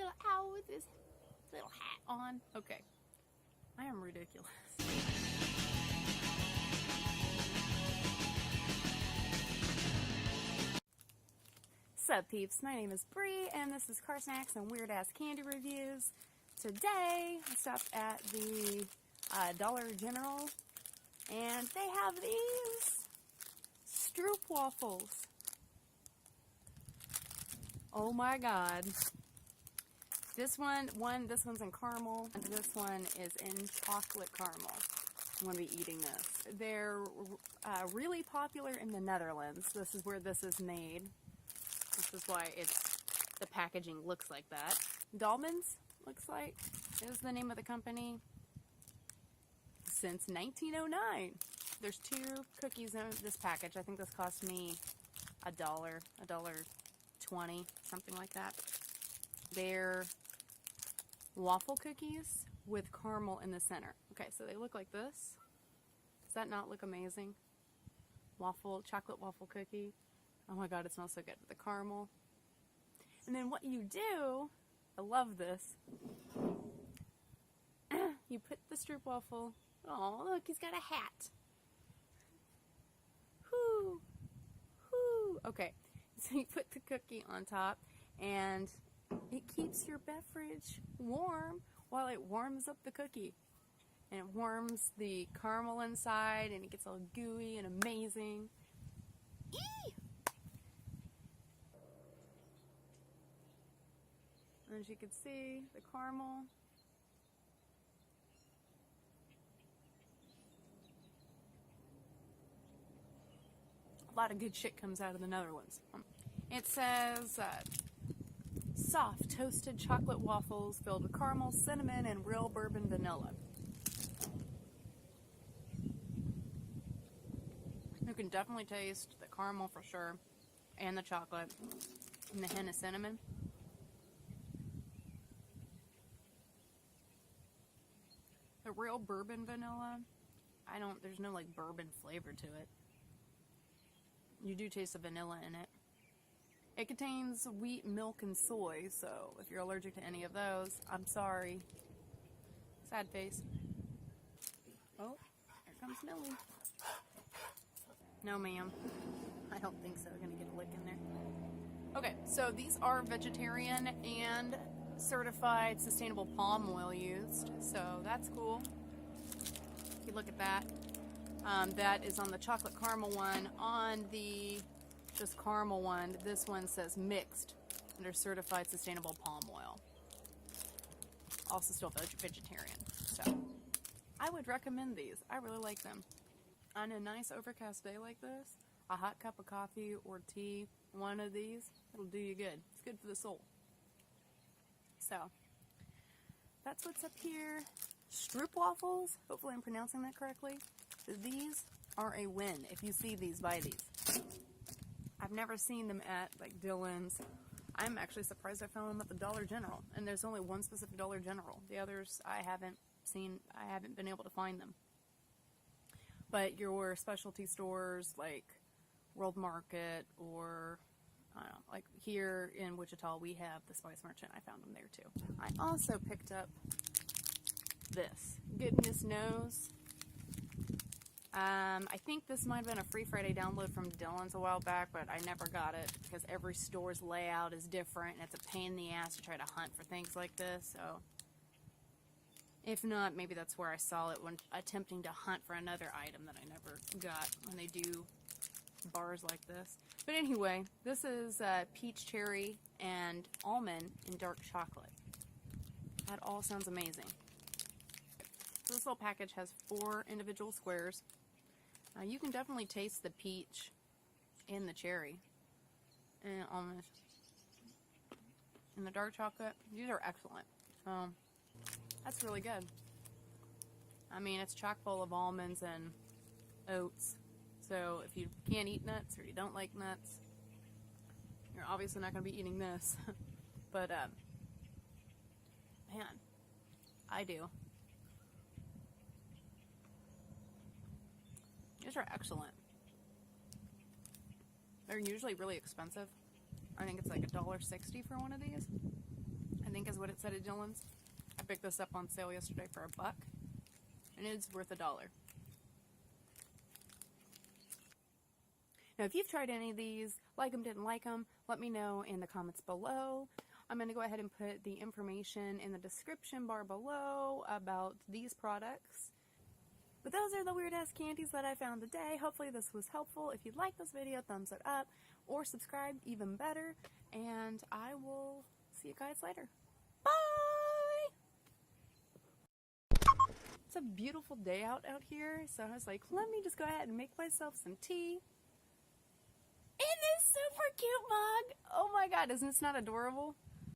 little owl with his little hat on. Okay. I am ridiculous. Sup peeps, my name is Bree and this is Car Snacks and Weird Ass Candy Reviews. Today I stopped at the Dollar General and they have these Stroopwafels. Oh my god. This one's in caramel and this one is in chocolate caramel. I'm going to be eating this. They're really popular in the Netherlands. This is where this is made. This is why the packaging looks like that. Dillons, looks like, is the name of the company. Since 1909. There's 2 cookies in this package. I think this cost me $1.20, something like that. They're waffle cookies with caramel in the center. Okay, so they look like this. Does that not look amazing? Chocolate waffle cookie. Oh my god, it smells so good with the caramel. And then what you do, I love this. You put the Stroopwafel. Oh, look, he's got a hat. Whoo, whoo. Okay, so you put the cookie on top, and it keeps your beverage warm while it warms up the cookie. And it warms the caramel inside, and it gets all gooey and amazing. Eee! As you can see, the caramel. A lot of good shit comes out of the Netherlands. It says soft toasted chocolate waffles filled with caramel, cinnamon, and real bourbon vanilla. You can definitely taste the caramel for sure, and the chocolate, and the hint of cinnamon. The real bourbon vanilla, there's no like bourbon flavor to it. You do taste the vanilla in it. It contains wheat, milk, and soy, so if you're allergic to any of those, I'm sorry. Sad face. Oh, here comes Millie. No ma'am, I don't think so. I'm gonna get a lick in there. Okay, so these are vegetarian and certified sustainable palm oil used, so that's cool. If you look at that, that is on the chocolate caramel one. On the just caramel one, this one says mixed under certified sustainable palm oil. Also still vegetarian, so I would recommend these. I really like them. On a nice overcast day like this, a hot cup of coffee or tea, one of these, it'll do you good. It's good for the soul. So, that's what's up here. Stroopwafels, hopefully I'm pronouncing that correctly. These are a win. If you see these, buy these. I've never seen them at like Dillons. I'm actually surprised I found them at the Dollar General. And there's only one specific Dollar General. The others I haven't been able to find them. But your specialty stores like World Market or I don't know, like here in Wichita, we have the Spice Merchant. I found them there too. I also picked up this GoodnessKNOWS. I think this might have been a free Friday download from Dillons a while back, but I never got it because every store's layout is different and it's a pain in the ass to try to hunt for things like this. So, if not, maybe that's where I saw it when attempting to hunt for another item that I never got when they do bars like this. But anyway, this is peach cherry and almond in dark chocolate. That all sounds amazing. So this little package has 4 individual squares. You can definitely taste the peach and the cherry and almond. And the dark chocolate, these are excellent. So that's really good. I mean, it's chock full of almonds and oats. So if you can't eat nuts or you don't like nuts, you're obviously not going to be eating this. But, man, I do. These are excellent. They're usually really expensive. I think it's like $1.60 for one of these. I think is what it said at Dillons. I picked this up on sale yesterday for $1, and it's worth $1. Now, if you've tried any of these, like them, didn't like them, let me know in the comments below. I'm going to go ahead and put the information in the description bar below about these products. But those are the weird-ass candies that I found today. Hopefully this was helpful. If you like this video, thumbs it up, or subscribe, even better. And I will see you guys later. Bye! It's a beautiful day out here, so I was like, let me just go ahead and make myself some tea. In this super cute mug! Oh my god, isn't this not adorable?